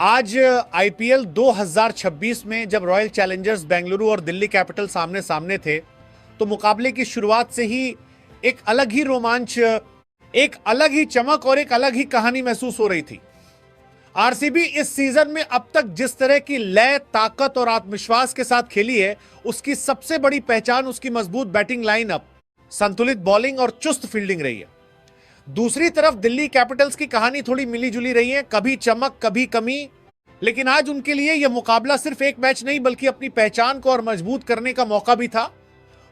आज आईपीएल 2026 में जब रॉयल चैलेंजर्स बेंगलुरु और दिल्ली कैपिटल सामने सामने थे तो मुकाबले की शुरुआत से ही एक अलग ही रोमांच, एक अलग ही चमक और एक अलग ही कहानी महसूस हो रही थी। आरसीबी इस सीजन में अब तक जिस तरह की लय, ताकत और आत्मविश्वास के साथ खेली है, उसकी सबसे बड़ी पहचान उसकी मजबूत बैटिंग लाइनअप, संतुलित बॉलिंग और चुस्त फील्डिंग रही है। दूसरी तरफ दिल्ली कैपिटल्स की कहानी थोड़ी मिली जुली रही है, कभी चमक कभी कमी, लेकिन आज उनके लिए यह मुकाबला सिर्फ एक मैच नहीं बल्कि अपनी पहचान को और मजबूत करने का मौका भी था।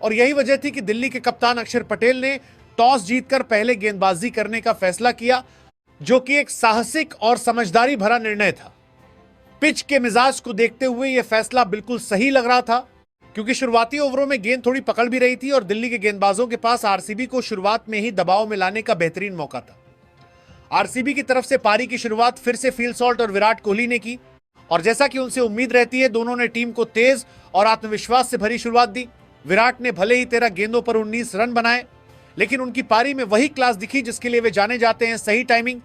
और यही वजह थी कि दिल्ली के कप्तान अक्षर पटेल ने टॉस जीतकर पहले गेंदबाजी करने का फैसला किया, जो कि एक साहसिक और समझदारी भरा निर्णय था। पिच के मिजाज को देखते हुए यह फैसला बिल्कुल सही लग रहा था, क्योंकि शुरुआती ओवरों में गेंद थोड़ी पकड़ भी रही थी और दिल्ली के गेंदबाजों के पास आरसीबी को शुरुआत में ही दबाव में लाने का बेहतरीन मौका था। आरसीबी की तरफ से पारी की शुरुआत फिर से फील सॉल्ट और विराट कोहली ने की, और जैसा कि उनसे उम्मीद रहती है, दोनों ने टीम को तेज और आत्मविश्वास से भरी शुरुआत दी। विराट ने भले ही 13 गेंदों पर 19 रन बनाए, लेकिन उनकी पारी में वही क्लास दिखी जिसके लिए वे जाने जाते हैं, सही टाइमिंग,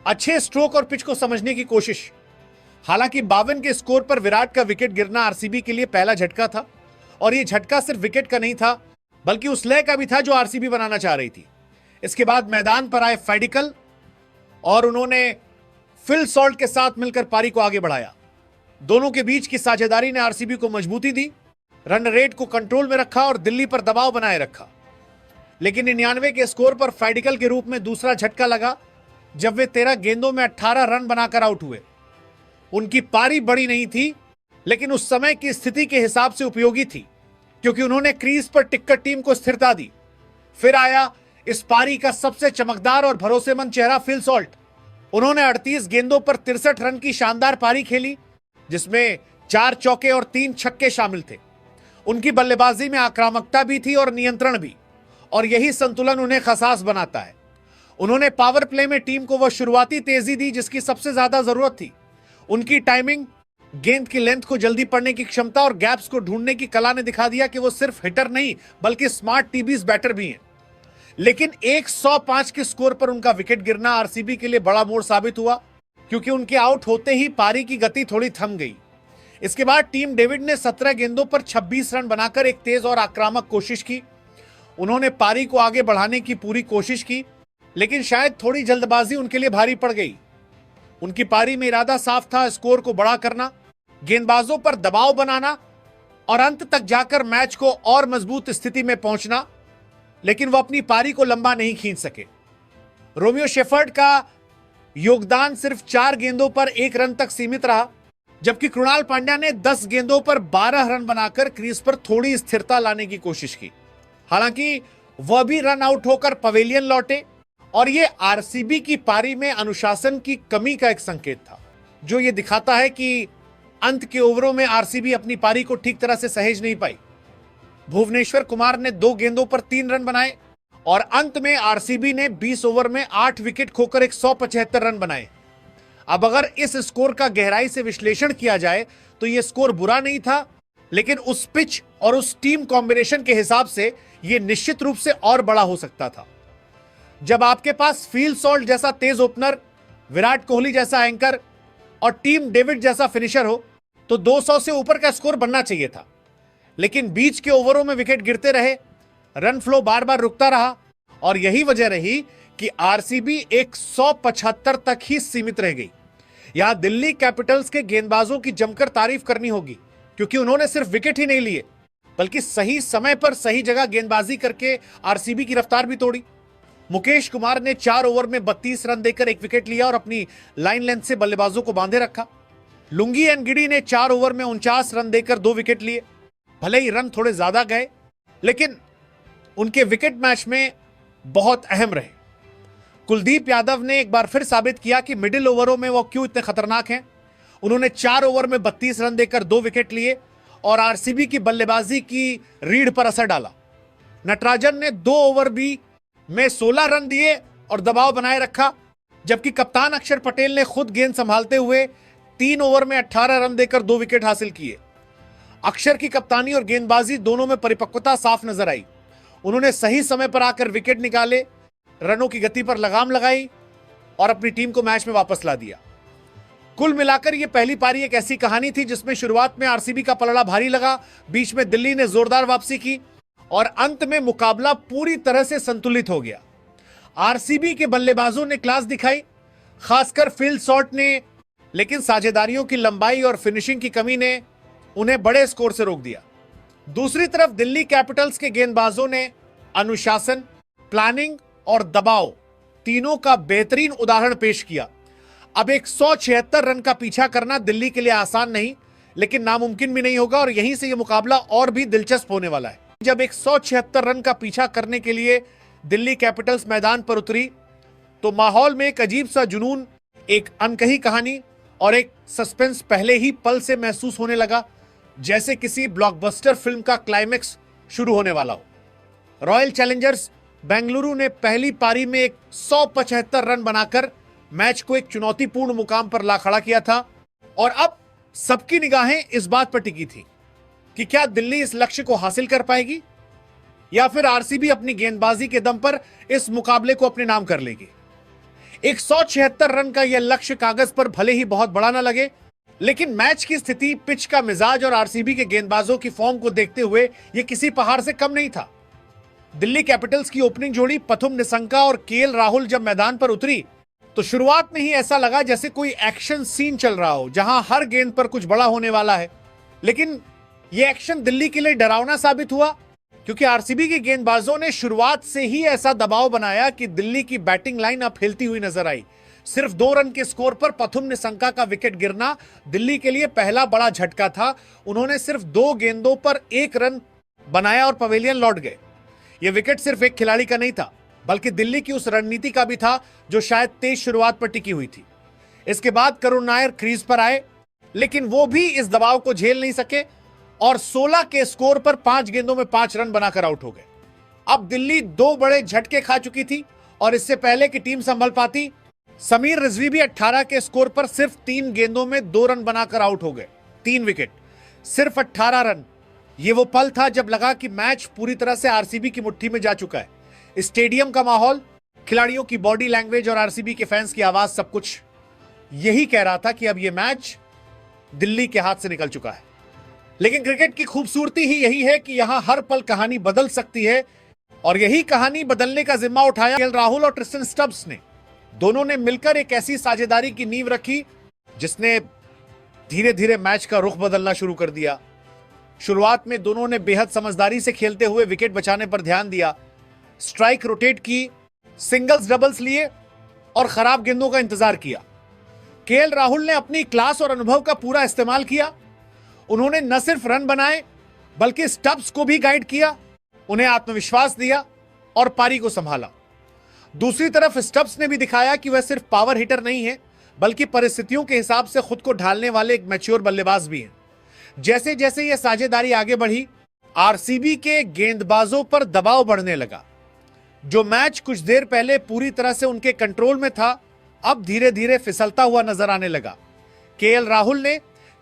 अच्छे स्ट्रोक और पिच को समझने की कोशिश। हालांकि 52 के स्कोर पर विराट का विकेट गिरना आरसीबी के लिए पहला झटका था, और यह झटका सिर्फ विकेट का नहीं था बल्कि उस लय का भी था जो आरसीबी बनाना चाह रही थी। इसके बाद मैदान पर आए फैडिकल और उन्होंने फिल सॉल्ट के साथ मिलकर पारी को आगे बढ़ाया। दोनों के बीच की साझेदारी ने आरसीबी को मजबूती दी, रन रेट को कंट्रोल में रखा और दिल्ली पर दबाव बनाए रखा। लेकिन 99 के स्कोर पर फैडिकल के रूप में दूसरा झटका लगा जब वे 13 गेंदों में 18 रन बनाकर आउट हुए। उनकी पारी बड़ी नहीं थी, लेकिन उस समय की स्थिति के हिसाब से उपयोगी थी, क्योंकि उन्होंने क्रीज पर टिककर टीम को स्थिरता दी। फिर आया इस पारी का सबसे चमकदार और भरोसेमंद चेहरा फिल सॉल्ट। उन्होंने 38 गेंदों पर 63 रन की शानदार पारी खेली, जिसमें 4 चौके और 3 छक्के शामिल थे। उनकी बल्लेबाजी में आक्रामकता भी थी और नियंत्रण भी, और यही संतुलन उन्हें खसास बनाता है। उन्होंने पावर प्ले में टीम को वह शुरुआती तेजी दी जिसकी सबसे ज्यादा जरूरत थी। उनकी टाइमिंग, गेंद की लेंथ को जल्दी पढ़ने की क्षमता और गैप्स को ढूंढने की कला ने दिखा दिया कि वो सिर्फ हिटर नहीं बल्कि स्मार्ट टीबीज बैटर भी हैं। लेकिन 105 के स्कोर पर उनका विकेट गिरना आरसीबी के लिए बड़ा मोड़ साबित हुआ, क्योंकि उनके आउट होते ही पारी की गति थोड़ी थम गई। इसके बाद टीम डेविड ने 17 गेंदों पर 26 रन बनाकर एक तेज और आक्रामक कोशिश की। उन्होंने पारी को आगे बढ़ाने की पूरी कोशिश की, लेकिन शायद थोड़ी जल्दबाजी उनके लिए भारी पड़ गई। उनकी पारी में इरादा साफ था, स्कोर को बड़ा करना, गेंदबाजों पर दबाव बनाना और अंत तक जाकर मैच को और मजबूत स्थिति में पहुंचना, लेकिन वो अपनी पारी को लंबा नहीं खींच सके। रोमियो शेफर्ड का योगदान सिर्फ 4 गेंदों पर 1 रन तक सीमित रहा, जबकि कृणाल पांड्या ने 10 गेंदों पर 12 रन बनाकर क्रीज पर थोड़ी स्थिरता लाने की कोशिश की। हालांकि वह भी रन आउट होकर पवेलियन लौटे, और यह आरसीबी की पारी में अनुशासन की कमी का एक संकेत था, जो यह दिखाता है कि अंत के ओवरों में आरसीबी अपनी पारी को ठीक तरह से सहेज नहीं पाई। भुवनेश्वर कुमार ने 2 गेंदों पर 3 रन बनाए, और अंत में आरसीबी ने 20 ओवर में 8 विकेट खोकर 175 रन बनाए। अब अगर इस स्कोर का गहराई से विश्लेषण किया जाए तो यह स्कोर बुरा नहीं था, लेकिन उस पिच और उस टीम कॉम्बिनेशन के हिसाब से यह निश्चित रूप से और बड़ा हो सकता था। जब आपके पास फील सॉल्ट जैसा तेज ओपनर, विराट कोहली जैसा एंकर और टीम डेविड जैसा फिनिशर हो, तो 200 से ऊपर का स्कोर बनना चाहिए था। लेकिन बीच के ओवरों में विकेट गिरते रहे, रन फ्लो बार बार रुकता रहा, और यही वजह रही कि आरसीबी 175 तक ही सीमित रह गई। यहां दिल्ली कैपिटल्स के गेंदबाजों की जमकर तारीफ करनी होगी, क्योंकि उन्होंने सिर्फ विकेट ही नहीं लिए बल्कि सही समय पर सही जगह गेंदबाजी करके आरसीबी की रफ्तार भी तोड़ी। मुकेश कुमार ने 4 ओवर में 32 रन देकर 1 विकेट लिया और अपनी लाइन लेंथ से बल्लेबाजों को बांधे रखा। लुंगी एंड गिडी ने 4 ओवर में 49 रन देकर 2 विकेट लिए। भले ही रन थोड़े ज्यादा गए, लेकिन उनके विकेट मैच में बहुत अहम रहे। कुलदीप यादव ने एक बार फिर साबित किया कि मिडिल ओवरों में वो क्यों इतने खतरनाक हैं। उन्होंने 4 ओवर में 32 रन देकर 2 विकेट लिए और आरसीबी की बल्लेबाजी की रीढ़ पर असर डाला। नटराजन ने 2 ओवर भी में 16 रन दिए और दबाव बनाए रखा, जबकि कप्तान अक्षर पटेल ने खुद गेंद संभालते हुए 3 ओवर में 18 रन देकर 2 विकेट हासिल किए। अक्षर की कप्तानी और गेंदबाजी दोनों में परिपक्वता साफ नजर आई। उन्होंने सही समय पर आकर विकेट निकाले, रनों की गति पर लगाम लगाई और अपनी टीम को मैच में वापस ला दिया। कुल मिलाकर यह पहली पारी एक ऐसी कहानी थी जिसमें शुरुआत में आरसीबी का पलड़ा भारी लगा, बीच में दिल्ली ने जोरदार वापसी की और अंत में मुकाबला पूरी तरह से संतुलित हो गया। आरसीबी के बल्लेबाजों ने क्लास दिखाई, खासकर फिल शॉट ने, लेकिन साझेदारियों की लंबाई और फिनिशिंग की कमी ने उन्हें बड़े स्कोर से रोक दिया। दूसरी तरफ दिल्ली कैपिटल्स के गेंदबाजों ने अनुशासन, प्लानिंग और दबाव तीनों का बेहतरीन उदाहरण पेश किया। अब 176 रन का पीछा करना दिल्ली के लिए आसान नहीं, लेकिन नामुमकिन भी नहीं होगा और यहीं से यह मुकाबला और भी दिलचस्प होने वाला है। जब 176 रन का पीछा करने के लिए दिल्ली कैपिटल्स मैदान पर उतरी तो माहौल में एक अजीब सा जुनून, एक अनकही कहानी और एक सस्पेंस पहले ही पल से महसूस होने लगा, जैसे किसी ब्लॉकबस्टर फिल्म का क्लाइमेक्स शुरू होने वाला हो। रॉयल चैलेंजर्स बेंगलुरु ने पहली पारी में 175 रन बनाकर मैच को एक चुनौतीपूर्ण मुकाम पर ला खड़ा किया था और अब सबकी निगाहें इस बात पर टिकी थी कि क्या दिल्ली इस लक्ष्य को हासिल कर पाएगी या फिर आरसीबी अपनी गेंदबाजी के दम पर इस मुकाबले को अपने नाम कर लेगी। 176 रन का यह लक्ष्य कागज पर भले ही बहुत बड़ा ना लगे, लेकिन मैच की स्थिति, पिच का मिजाज और आरसीबी के गेंदबाजों की फॉर्म को देखते हुए यह किसी पहाड़ से कम नहीं था। दिल्ली कैपिटल्स की ओपनिंग जोड़ी पथुम निसंका और केएल राहुल जब मैदान पर उतरी तो शुरुआत में ही ऐसा लगा जैसे कोई एक्शन सीन चल रहा हो, जहां हर गेंद पर कुछ बड़ा होने वाला है। लेकिन यह एक्शन दिल्ली के लिए डरावना साबित हुआ, क्योंकि आरसीबी के गेंदबाजों ने शुरुआत से ही ऐसा दबाव बनाया कि दिल्ली की बैटिंग लाइन अब हिलती हुई नजर आई। सिर्फ 2 रन के स्कोर पर पथुम निसंका का विकेट गिरना दिल्ली के लिए पहला बड़ा झटका था। उन्होंने सिर्फ 2 गेंदों पर 1 रन बनाया और पवेलियन लौट गए। यह विकेट सिर्फ एक खिलाड़ी का नहीं था, बल्कि दिल्ली की उस रणनीति का भी था जो शायद तेज शुरुआत पर टिकी हुई थी। इसके बाद करुण नायर क्रीज पर आए, लेकिन वो भी इस दबाव को झेल नहीं सके और 16 के स्कोर पर 5 गेंदों में 5 रन बनाकर आउट हो गए। अब दिल्ली 2 बड़े झटके खा चुकी थी और इससे पहले कि टीम संभल पाती, समीर रिजवी भी 18 के स्कोर पर सिर्फ 3 गेंदों में 2 रन बनाकर आउट हो गए। 3 विकेट, सिर्फ 18 रन। यह वो पल था जब लगा कि मैच पूरी तरह से आरसीबी की मुट्ठी में जा चुका है। स्टेडियम का माहौल, खिलाड़ियों की बॉडी लैंग्वेज और आरसीबी के फैंस की आवाज, सब कुछ यही कह रहा था कि अब यह मैच दिल्ली के हाथ से निकल चुका है। लेकिन क्रिकेट की खूबसूरती ही यही है कि यहां हर पल कहानी बदल सकती है और यही कहानी बदलने का जिम्मा उठाया केएल राहुल और ट्रिस्टन स्टब्स ने। दोनों ने मिलकर एक ऐसी साझेदारी की नींव रखी जिसने धीरे धीरे मैच का रुख बदलना शुरू कर दिया। शुरुआत में दोनों ने बेहद समझदारी से खेलते हुए विकेट बचाने पर ध्यान दिया, स्ट्राइक रोटेट की, सिंगल्स डबल्स लिए और खराब गेंदों का इंतजार किया। केएल राहुल ने अपनी क्लास और अनुभव का पूरा इस्तेमाल किया। उन्होंने न सिर्फ रन बनाए बल्कि स्टब्स को भी गाइड किया, उन्हें आत्मविश्वास दिया और पारी को संभाला। दूसरी तरफ स्टब्स ने भी दिखाया कि वह सिर्फ पावर हिटर नहीं है, बल्कि परिस्थितियों के हिसाब से खुद को ढालने वाले एक मैच्योर बल्लेबाज भी हैं। जैसे जैसे यह साझेदारी आगे बढ़ी, आरसीबी के गेंदबाजों पर दबाव बढ़ने लगा। जो मैच कुछ देर पहले पूरी तरह से उनके कंट्रोल में था, अब धीरे धीरे फिसलता हुआ नजर आने लगा। केएल राहुल ने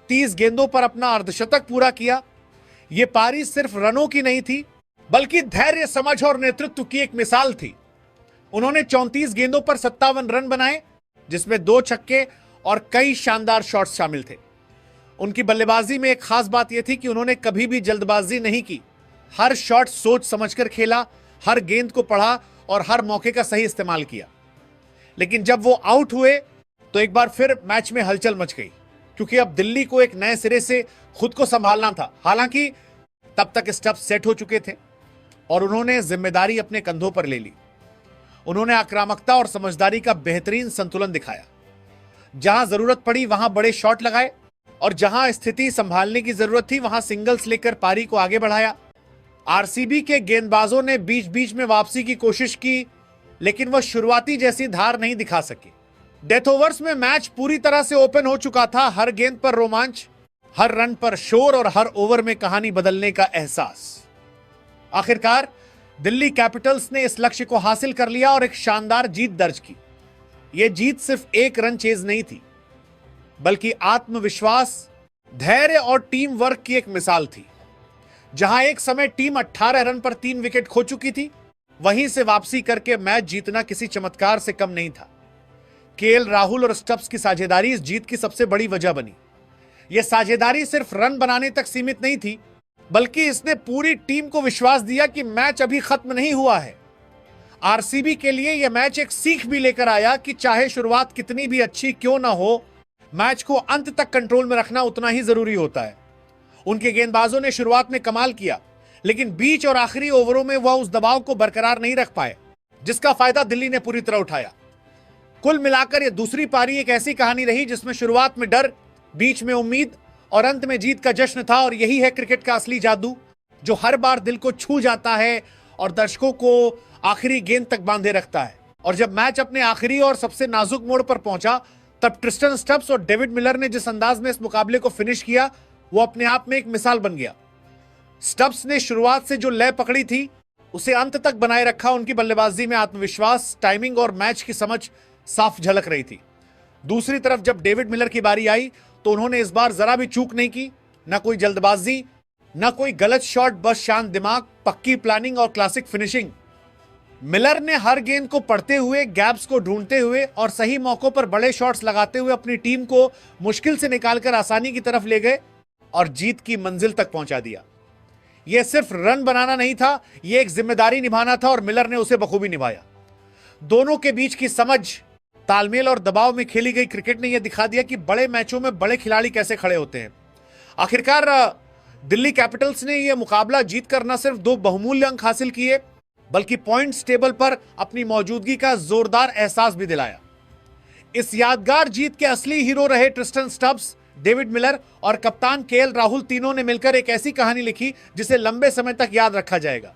30 गेंदों पर अपना अर्धशतक पूरा किया। यह पारी सिर्फ रनों की नहीं थी, बल्कि धैर्य, समझ और नेतृत्व की एक मिसाल थी। उन्होंने 34 गेंदों पर 57 रन बनाए, जिसमें 2 छक्के और कई शानदार शॉट्स शामिल थे। उनकी बल्लेबाजी में एक खास बात यह थी कि उन्होंने कभी भी जल्दबाजी नहीं की। हर शॉट सोच समझकर खेला, हर गेंद को पढ़ा और हर मौके का सही इस्तेमाल किया। लेकिन जब वो आउट हुए तो एक बार फिर मैच में हलचल मच गई, क्योंकि अब दिल्ली को एक नए सिरे से खुद को संभालना था। हालांकि तब तक स्टब्स सेट हो चुके थे और उन्होंने जिम्मेदारी अपने कंधों पर ले ली। उन्होंने आक्रामकता और समझदारी का बेहतरीन संतुलन दिखाया। जहां जरूरत पड़ी वहां बड़े शॉट लगाए और जहां स्थिति संभालने की जरूरत थी वहां सिंगल्स लेकर पारी को आगे बढ़ाया। आरसीबी के गेंदबाजों ने बीच बीच में वापसी की कोशिश की, लेकिन वह शुरुआती जैसी धार नहीं दिखा सके। डेथ ओवर्स में मैच पूरी तरह से ओपन हो चुका था। हर गेंद पर रोमांच, हर रन पर शोर और हर ओवर में कहानी बदलने का एहसास। आखिरकार दिल्ली कैपिटल्स ने इस लक्ष्य को हासिल कर लिया और एक शानदार जीत दर्ज की। यह जीत सिर्फ एक रन चेज नहीं थी, बल्कि आत्मविश्वास, धैर्य और टीम वर्क की एक मिसाल थी। जहां एक समय टीम 18 रन पर 3 विकेट खो चुकी थी, वहीं से वापसी करके मैच जीतना किसी चमत्कार से कम नहीं था। केएल राहुल और स्टब्स की साझेदारी इस जीत की सबसे बड़ी वजह बनी। यह साझेदारी सिर्फ रन बनाने तक सीमित नहीं थी, बल्कि इसने पूरी टीम को विश्वास दिया कि मैच अभी खत्म नहीं हुआ है। आरसीबी के लिए यह मैच एक सीख भी लेकर आया कि चाहे शुरुआत कितनी भी अच्छी क्यों ना हो, मैच को अंत तक कंट्रोल में रखना उतना ही जरूरी होता है। उनके गेंदबाजों ने शुरुआत में कमाल किया, लेकिन बीच और आखिरी ओवरों में वह उस दबाव को बरकरार नहीं रख पाए, जिसका फायदा दिल्ली ने पूरी तरह उठाया। कुल मिलाकर यह दूसरी पारी एक ऐसी कहानी रही जिसमें शुरुआत में डर, बीच में उम्मीद और अंत में जीत का जश्न था। और यही है क्रिकेट का असली जादू, जो हर बार दिल को छू जाता है और दर्शकों को आखिरी गेंद तक बांधे रखता है। और जब मैच अपने आखिरी और सबसे नाजुक मोड़ पर पहुंचा, तब ट्रिस्टन स्टब्स और डेविड मिलर ने जिस अंदाज में इस मुकाबले को फिनिश किया, वो अपने आप में एक मिसाल बन गया। स्टब्स ने शुरुआत से जो लय पकड़ी थी, उसे अंत तक बनाए रखा। उनकी बल्लेबाजी में आत्मविश्वास, टाइमिंग और मैच की समझ साफ झलक रही थी। दूसरी तरफ जब डेविड मिलर की बारी आई, तो उन्होंने इस बार जरा भी चूक नहीं की। ना कोई जल्दबाजी, ना कोई गलत शॉट, बस शांत दिमाग, पक्की प्लानिंग और क्लासिक फिनिशिंग। मिलर ने हर गेंद को पढ़ते हुए, गैप्स को ढूंढते हुए और सही मौकों पर बड़े शॉट्स लगाते हुए अपनी टीम को मुश्किल से निकालकर आसानी की तरफ ले गए और जीत की मंजिल तक पहुंचा दिया। यह सिर्फ रन बनाना नहीं था, यह एक जिम्मेदारी निभाना था और मिलर ने उसे बखूबी निभाया। दोनों के बीच की समझ, तालमेल और दबाव में खेली गई क्रिकेट ने यह दिखा दिया कि बड़े मैचों में बड़े खिलाड़ी कैसे खड़े होते हैं। आखिरकार दिल्ली कैपिटल्स ने यह मुकाबला जीतकर न सिर्फ 2 बहुमूल्य अंक हासिल किए, बल्कि पॉइंट्स टेबल पर अपनी मौजूदगी का जोरदार एहसास भी दिलाया। इस यादगार जीत के असली हीरो रहे ट्रिस्टन स्टब्स, डेविड मिलर और कप्तान केएल राहुल। तीनों ने मिलकर एक ऐसी कहानी लिखी जिसे लंबे समय तक याद रखा जाएगा।